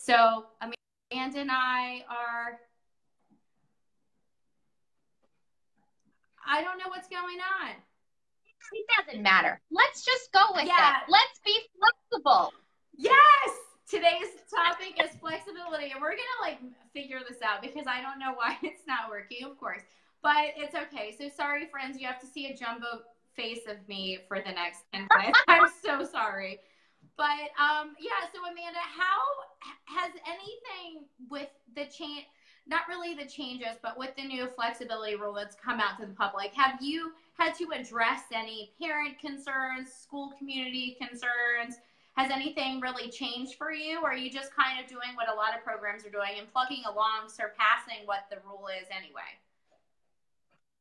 So Amanda and I don't know what's going on. It doesn't matter. Let's just go with it. Let's be flexible. Yes. Today's topic is flexibility, and we're going to figure this out because I don't know why it's not working, of course, but it's okay. So sorry, friends, you have to see a jumbo face of me for the next 10 minutes. I'm so sorry. But yeah, so Amanda, how has anything with the change, not really the changes, but with the new flexibility rule that's come out to the public, have you had to address any parent concerns, school community concerns? Has anything really changed for you, or are you just kind of doing what a lot of programs are doing and plugging along, surpassing what the rule is anyway?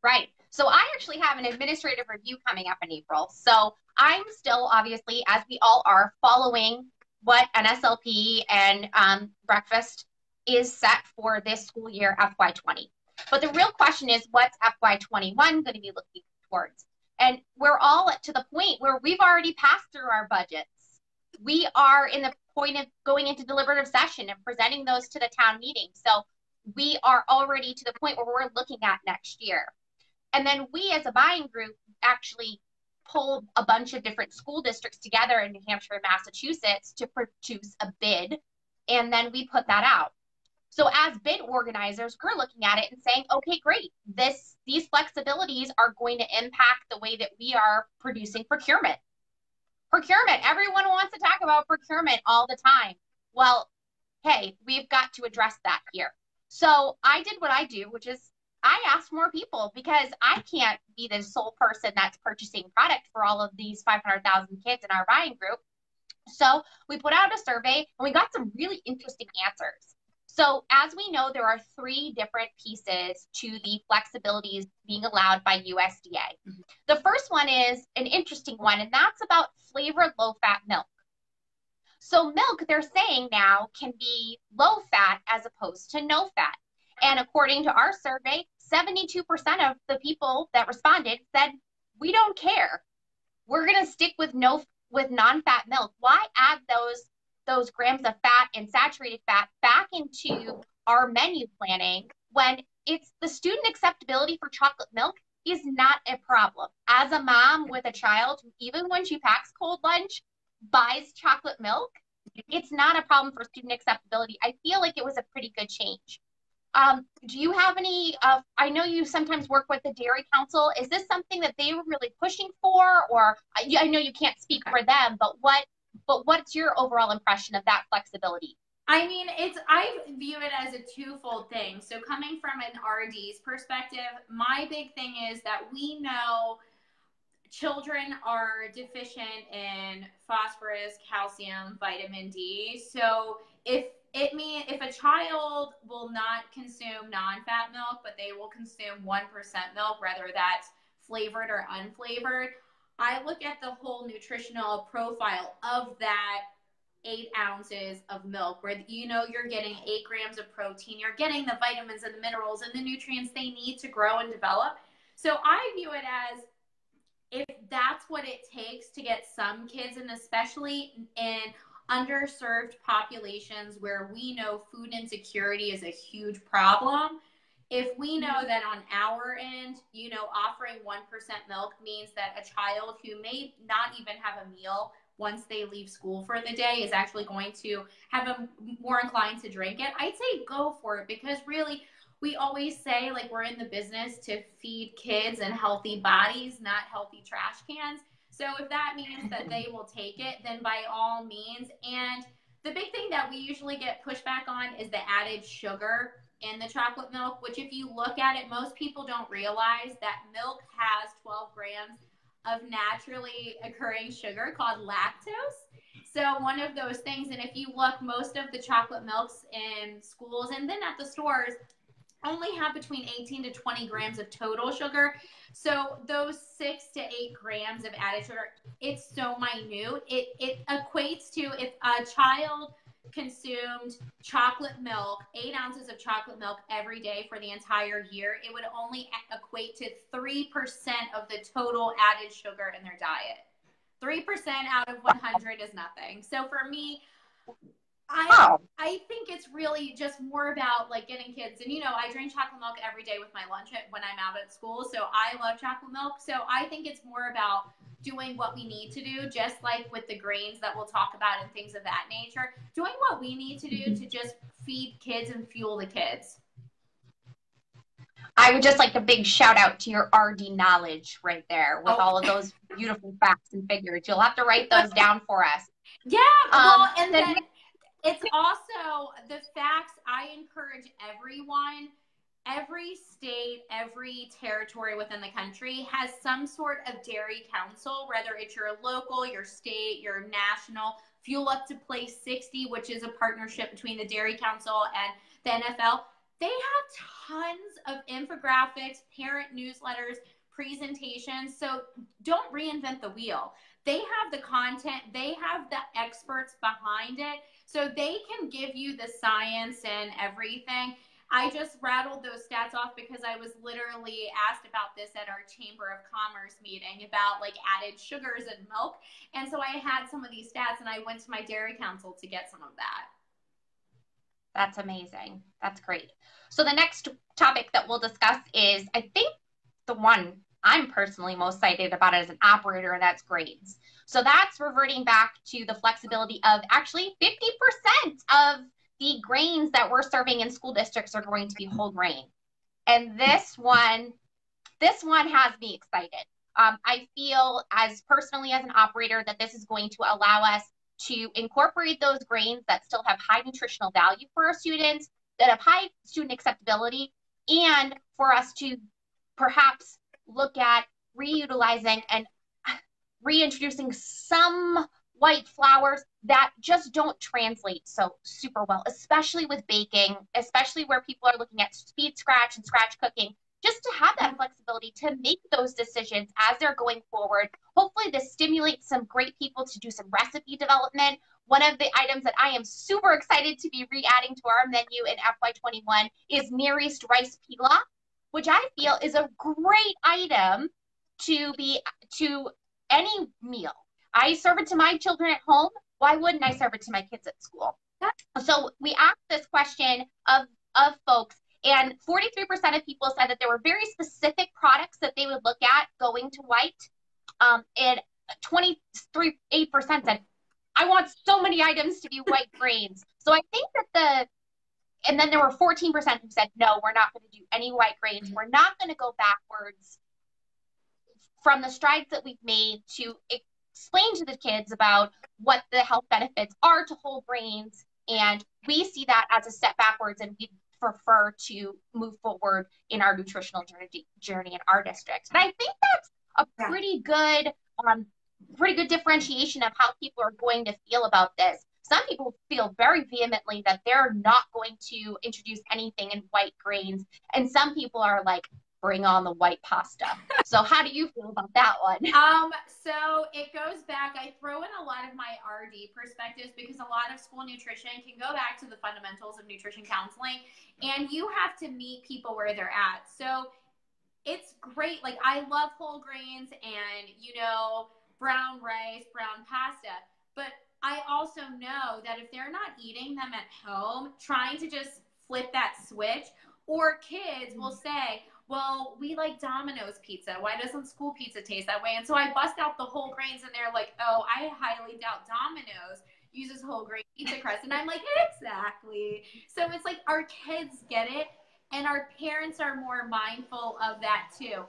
Right. So I actually have an administrative review coming up in April. So I'm still, obviously, as we all are, following what NSLP and breakfast is set for this school year, FY20. But the real question is, what's FY21 going to be looking towards? And we're all to the point where we've already passed through our budgets. We are in the point of going into deliberative session and presenting those to the town meeting. So we are already to the point where we're looking at next year. And then we as a buying group actually pull a bunch of different school districts together in New Hampshire and Massachusetts to produce a bid. And then we put that out. So as bid organizers, we're looking at it and saying, okay, great. These flexibilities are going to impact the way that we are producing procurement. Everyone wants to talk about procurement all the time. Well, hey, we've got to address that here. So I did what I do, which is I asked more people because I can't be the sole person that's purchasing product for all of these 500,000 kids in our buying group. So we put out a survey and we got some really interesting answers. So as we know, there are 3 different pieces to the flexibilities being allowed by USDA. Mm-hmm. The first one is an interesting one, and that's about flavored low-fat milk. So milk, they're saying now, can be low-fat as opposed to no-fat. And according to our survey, 72% of the people that responded said, we don't care. We're going to stick with non-fat milk. Why add those grams of fat and saturated fat back into our menu planning when it's the student acceptability for chocolate milk is not a problem. As a mom with a child, even when she packs cold lunch, buys chocolate milk, it's not a problem for student acceptability. I feel like it was a pretty good change. Do you have any, I know you sometimes work with the Dairy Council. Is this something that they were really pushing for? Or I know you can't speak for them, but what's your overall impression of that flexibility? I mean, I view it as a twofold thing. So coming from an RD's perspective, my big thing is that we know children are deficient in phosphorus, calcium, vitamin D. So if a child will not consume non-fat milk, but they will consume 1% milk, whether that's flavored or unflavored, I look at the whole nutritional profile of that 8 ounces of milk, where you're getting 8 grams of protein, you're getting the vitamins and the minerals and the nutrients they need to grow and develop. So I view it as, if that's what it takes to get some kids, and especially in underserved populations where we know food insecurity is a huge problem, if we know that on our end, offering 1% milk means that a child who may not even have a meal once they leave school for the day is actually going to have a more inclined to drink it, I'd say go for it, because really we always say we're in the business to feed kids and healthy bodies, not healthy trash cans. So if that means that they will take it, then by all means. And the big thing that we usually get pushback on is the added sugar in the chocolate milk, which if you look at it, most people don't realize that milk has 12 grams of naturally occurring sugar called lactose. So one of those things, and if you look, most of the chocolate milks in schools and then at the stores only have between 18 to 20 grams of total sugar. So those 6 to 8 grams of added sugar, it's so minute. It equates to, if a child consumed chocolate milk, 8 ounces of chocolate milk every day for the entire year, it would only equate to 3% of the total added sugar in their diet. 3% out of 100 is nothing. So for me, I think it's really just more about like getting kids, and I drink chocolate milk every day with my lunch when I'm out at school, so I love chocolate milk. So I think it's more about doing what we need to do, just like with the grains that we'll talk about and things of that nature, doing what we need to do to just feed kids and fuel the kids. I would just like a big shout out to your RD knowledge right there with all of those beautiful facts and figures. You'll have to write those down for us. Yeah, well, and then it's also the facts. I encourage everyone, every state, every territory within the country has some sort of dairy council, whether it's your local, your state, your national. Fuel Up to Place 60, which is a partnership between the Dairy Council and the NFL. They have tons of infographics, parent newsletters, presentations. So don't reinvent the wheel. They have the content, they have the experts behind it, so they can give you the science and everything. I just rattled those stats off because I was literally asked about this at our Chamber of Commerce meeting about like added sugars in milk. And so I had some of these stats and I went to my Dairy Council to get some of that. That's amazing. That's great. So the next topic that we'll discuss is, I think, the one I'm personally most excited about as an operator, and that's grains. So that's reverting back to the flexibility of actually 50% of the grains that we're serving in school districts are going to be whole grain. And this one has me excited. I feel personally as an operator that this is going to allow us to incorporate those grains that still have high nutritional value for our students, that have high student acceptability, and for us to perhaps look at reutilizing and reintroducing some white flours that just don't translate so super well, especially with baking, especially where people are looking at speed scratch and scratch cooking, just to have that flexibility to make those decisions as they're going forward. Hopefully this stimulates some great people to do some recipe development. One of the items that I am super excited to be re-adding to our menu in FY21 is Near East rice pilaf, which I feel is a great item to any meal. I serve it to my children at home. Why wouldn't I serve it to my kids at school? So we asked this question of folks, and 43% of people said that there were very specific products that they would look at going to white. And 8% said, I want so many items to be white grains. So I think that and then there were 14% who said, no, we're not going to do any white grains. We're not going to go backwards from the strides that we've made to explain to the kids about what the health benefits are to whole grains. And we see that as a step backwards, and we prefer to move forward in our nutritional journey in our district. And I think that's a pretty good differentiation of how people are going to feel about this. Some people feel very vehemently that they're not going to introduce anything in white grains, and some people are like, bring on the white pasta. So how do you feel about that one? So it goes back, I throw in a lot of my RD perspectives because a lot of school nutrition can go back to the fundamentals of nutrition counseling, and you have to meet people where they're at. So it's great. Like, I love whole grains and, brown rice, brown pasta, but I also know that if they're not eating them at home, trying to just flip that switch, or kids will say, well, we like Domino's pizza. Why doesn't school pizza taste that way? And so I bust out the whole grains, and they're like, oh, I highly doubt Domino's uses whole grain pizza crust. And I'm like, exactly. So it's like our kids get it, and our parents are more mindful of that too.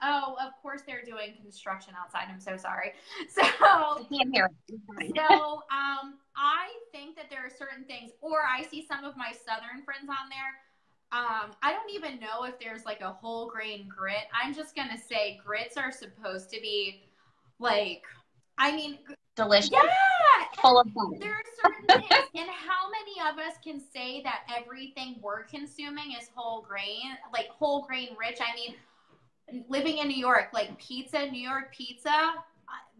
Oh, of course they're doing construction outside. I'm so sorry. So, I can't hear it. So I think that there are certain things, or I see some of my Southern friends on there. I don't even know if there's like a whole grain grit. I'm just going to say grits are supposed to be like, delicious. Yeah. Full of fun. There are certain things. And how many of us can say that everything we're consuming is whole grain, like whole grain rich? Living in New York, like pizza, New York pizza,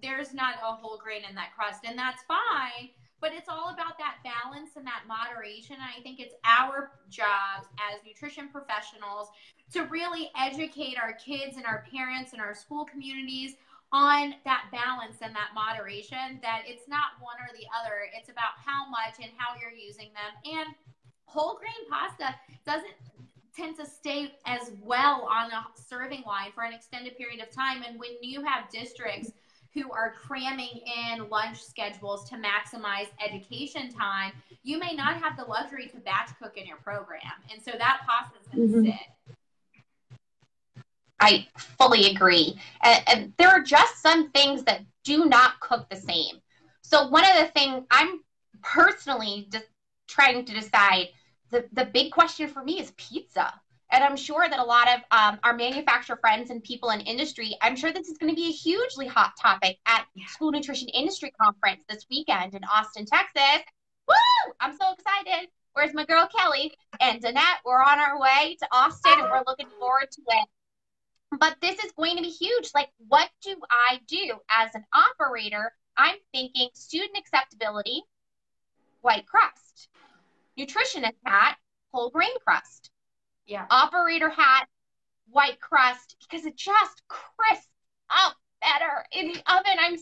there's not a whole grain in that crust, and that's fine. But it's all about that balance and that moderation. And I think it's our jobs as nutrition professionals to really educate our kids and our parents and our school communities on that balance and that moderation, that it's not one or the other. It's about how much and how you're using them. And whole grain pasta doesn't tend to stay as well on a serving line for an extended period of time. And when you have districts who are cramming in lunch schedules to maximize education time, you may not have the luxury to batch cook in your program. And so that pasta is going to sit. I fully agree. And there are just some things that do not cook the same. So one of the things I'm personally just trying to decide, the big question for me is pizza. And I'm sure that a lot of our manufacturer friends and people in industry, I'm sure this is going to be a hugely hot topic at School Nutrition Industry Conference this weekend in Austin, Texas. Woo! I'm so excited. Where's my girl Kelly and Danette? We're on our way to Austin and we're looking forward to it. But this is going to be huge. Like, what do I do as an operator? I'm thinking student acceptability, white crust. Nutritionist hat, whole grain crust. Yeah. Operator hat, white crust, because it just crisps up better in the oven. I'm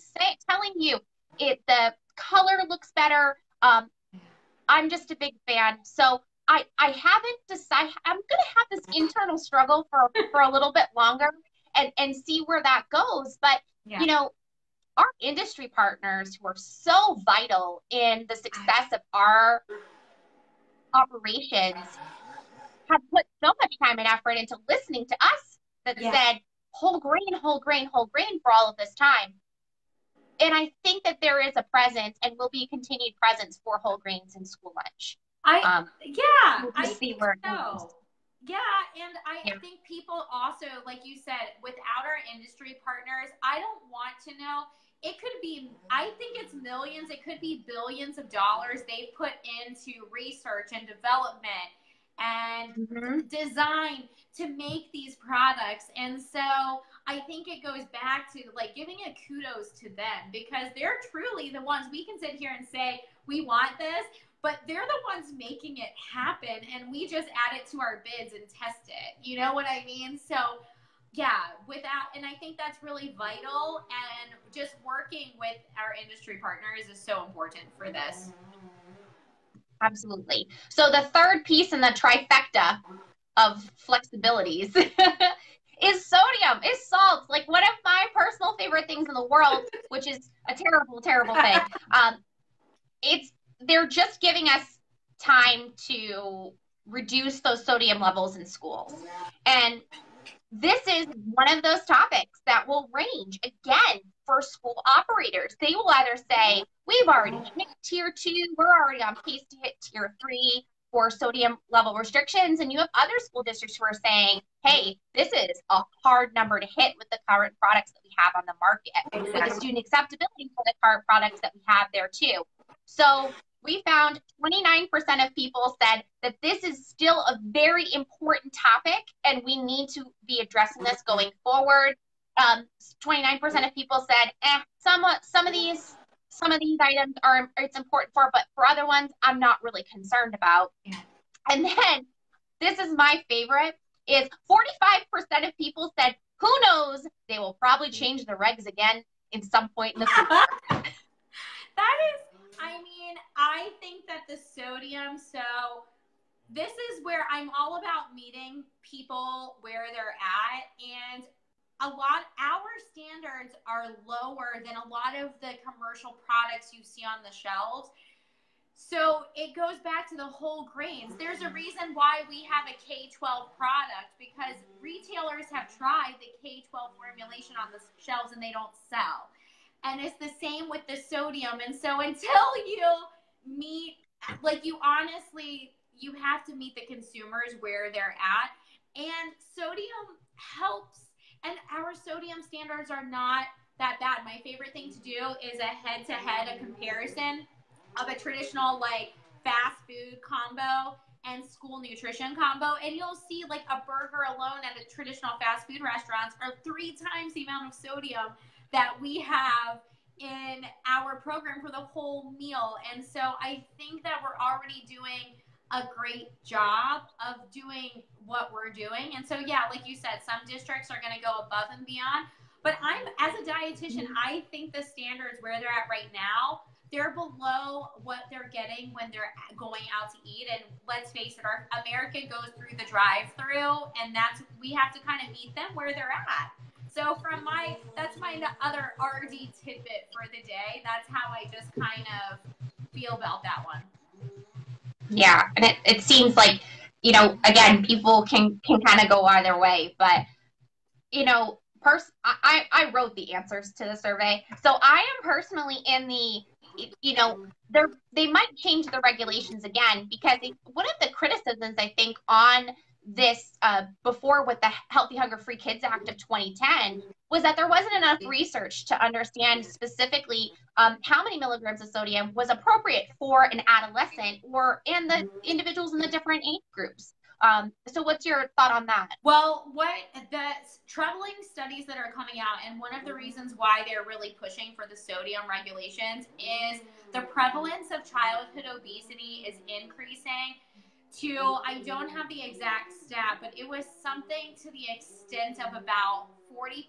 telling you, the color looks better. I'm just a big fan. So I haven't decided. I'm going to have this internal struggle for a little bit longer and see where that goes. But, you know, our industry partners who are so vital in the success of our operations have put so much time and effort into listening to us that said whole grain, whole grain, whole grain for all of this time. And I think that there is a presence and will be a continued presence for whole grains in school lunch. I see where it goes. Yeah, and I think people also, like you said, without our industry partners, I don't want to know. It could be, I think it's millions, it could be billions of dollars they put into research and development and design to make these products. And so I think it goes back to like giving a kudos to them, because they're truly the ones. We can sit here and say, we want this, but they're the ones making it happen. And we just add it to our bids and test it. You know what I mean? So yeah, and I think that's really vital, and just working with our industry partners is so important for this. Absolutely. So the third piece in the trifecta of flexibilities is sodium, is salt. Like one of my personal favorite things in the world, which is a terrible, terrible thing. They're just giving us time to reduce those sodium levels in schools. And this is one of those topics that will range, again, for school operators. They will either say, we've already hit tier 2, we're already on pace to hit tier 3 for sodium level restrictions. And you have other school districts who are saying, hey, this is a hard number to hit with the current products that we have on the market, with the student acceptability for the current products that we have there too. So we found 29% of people said that this is still a very important topic and we need to be addressing this going forward. 29% of people said, some of these items it's important for, but for other ones, I'm not really concerned about. Yeah. And then this is my favorite, is 45% of people said, who knows, they will probably change the regs again in some point in the future. I think that the sodium, so this is where I'm all about meeting people where they're at, and our standards are lower than a lot of the commercial products you see on the shelves. So it goes back to the whole grains. There's a reason why we have a K-12 product, because retailers have tried the K-12 formulation on the shelves and they don't sell. And it's the same with the sodium. And so until you meet, like you have to meet the consumers where they're at. And sodium helps. And our sodium standards are not that bad. My favorite thing to do is a head-to-head, a comparison of a traditional like fast food combo and school nutrition combo. And you'll see like a burger alone at a traditional fast food restaurants are 3 times the amount of sodium that we have in our program for the whole meal. And so I think that we're already doing a great job of doing what we're doing. And so, yeah, like you said, some districts are going to go above and beyond, But as a dietitian, I think the standards where they're at right now, they're below what they're getting when they're going out to eat. And let's face it, our America goes through the drive-through, and we have to kind of meet them where they're at. So that's my other RD tidbit for the day. That's how I just kind of feel about that one. Yeah, and it seems like, you know, again, people can kind of go either way, but, you know, I wrote the answers to the survey. So I am personally in the, you know, they might change the regulations again, because one of the criticisms, I think, on this before with the Healthy Hunger Free Kids Act of 2010 was that there wasn't enough research to understand specifically how many milligrams of sodium was appropriate for an adolescent and the individuals in the different age groups. So what's your thought on that? Well, the troubling studies that are coming out, and one of the reasons why they're really pushing for the sodium regulations, is the prevalence of childhood obesity is increasing to, I don't have the exact stat, but it was something to the extent of about 40%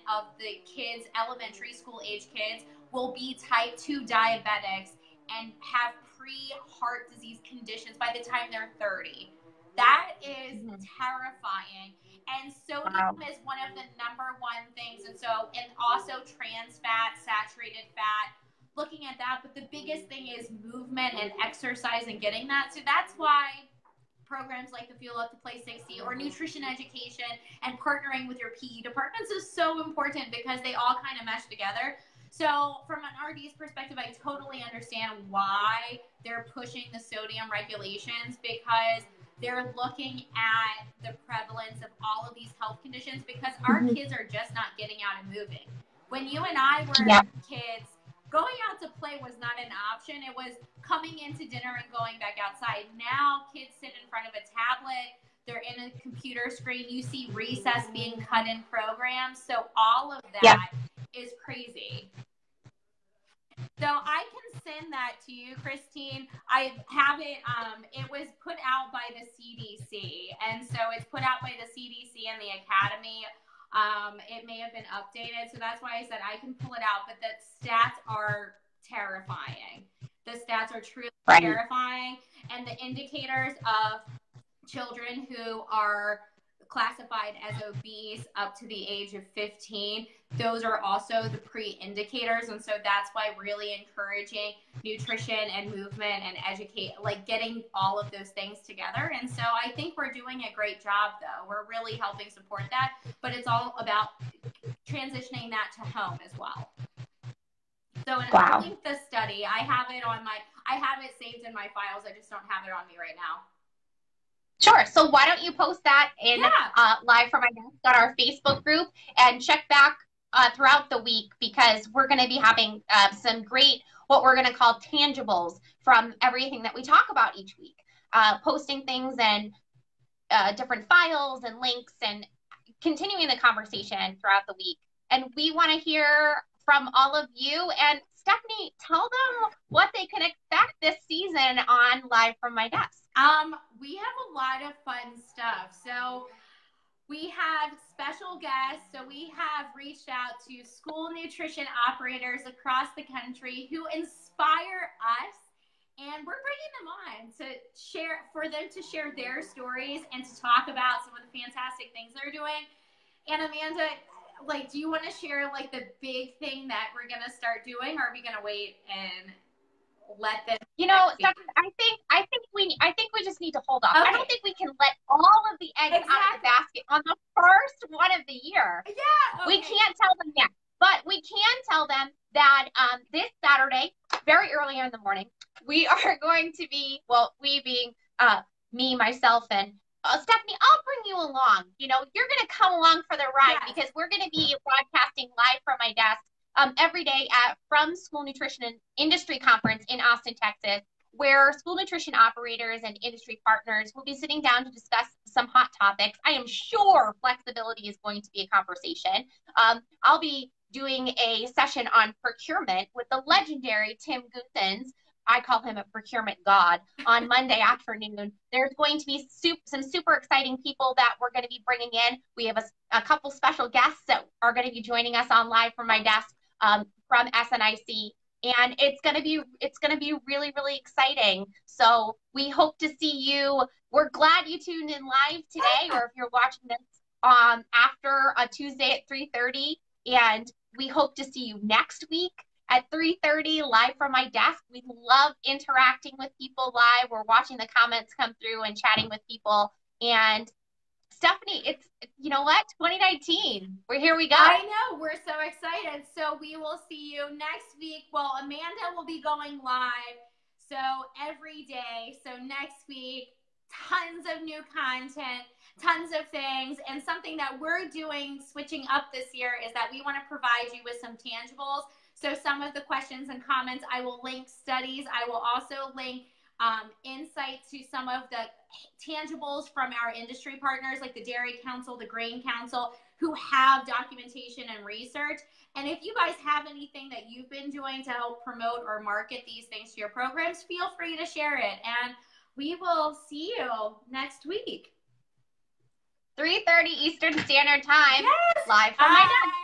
of the kids, elementary school age kids, will be type 2 diabetics and have pre-heart disease conditions by the time they're 30. That is terrifying. And sodium is one of the #1 things. And also trans fat, saturated fat, looking at that. But the biggest thing is movement and exercise and getting that. So that's why programs like the Fuel Up to Play 60 or nutrition education and partnering with your PE departments is so important, because they all kind of mesh together. So from an RD's perspective, I totally understand why they're pushing the sodium regulations, because they're looking at the prevalence of all of these health conditions, because our kids are just not getting out and moving. When you and I were kids, going out to play was not an option. It was coming into dinner and going back outside. Now kids sit in front of a tablet. They're in a computer screen. You see recess being cut in programs. So all of that is crazy. So I can send that to you, Christine. I have it. It was put out by the CDC. And so it's put out by the CDC and the Academy. It may have been updated. So that's why I said I can pull it out. But the stats are terrifying. The stats are truly terrifying. And the indicators of children who are classified as obese up to the age of 15, those are also the pre-indicators. And so that's why really encouraging nutrition and movement and getting all of those things together. And so I think we're doing a great job, though. We're really helping support that, but it's all about transitioning that to home as well. So I'll link the study. I have it saved in my files. I just don't have it on me right now. Sure. So why don't you post that in Live from My Desk on our Facebook group, and check back throughout the week, because we're going to be having some great, what we're going to call tangibles from everything that we talk about each week, posting things and different files and links, and continuing the conversation throughout the week. And we want to hear from all of you. And Stefanie, tell them what they can expect this season on Live from My Desk. We have a lot of fun stuff. So we have special guests. So we have reached out to school nutrition operators across the country who inspire us, and we're bringing them on for them to share their stories and to talk about some of the fantastic things they're doing. And Amanda, do you want to share the big thing that we're going to start doing, or are we going to wait and let them? I think we just need to hold off. Okay. I don't think we can let all of the eggs out of the basket on the first one of the year. Yeah. Okay. We can't tell them yet, but we can tell them that this Saturday, very early in the morning, we are going to be, we being me, myself, and Stefanie, I'll bring you along. You're going to come along for the ride, because we're going to be broadcasting live from my desk every day from School Nutrition and Industry Conference in Austin, Texas, where school nutrition operators and industry partners will be sitting down to discuss some hot topics. I am sure flexibility is going to be a conversation. I'll be doing a session on procurement with the legendary Tim Goossens I call him a procurement god, on Monday afternoon. There's going to be some super exciting people that we're going to be bringing in. We have a couple special guests that are going to be joining us on Live from My Desk from SNIC. And it's going to be really, really exciting. So we hope to see you. We're glad you tuned in live today, or if you're watching this after a Tuesday at 3:30. And we hope to see you next week at 3:30 live from my desk. We love interacting with people live. We're watching the comments come through and chatting with people. And Stefanie, it's, you know what, 2019. Here we go. I know, we're so excited. So we will see you next week. Well, Amanda will be going live, so every day. So next week, tons of new content, tons of things. And something that we're doing, switching up this year, is that we want to provide you with some tangibles. So some of the questions and comments, I will link studies. I will also link insight to some of the tangibles from our industry partners, like the Dairy Council, the Grain Council, who have documentation and research. And if you guys have anything that you've been doing to help promote or market these things to your programs, feel free to share it. And we will see you next week. 3:30 Eastern Standard Time. Yes. Live from my desk.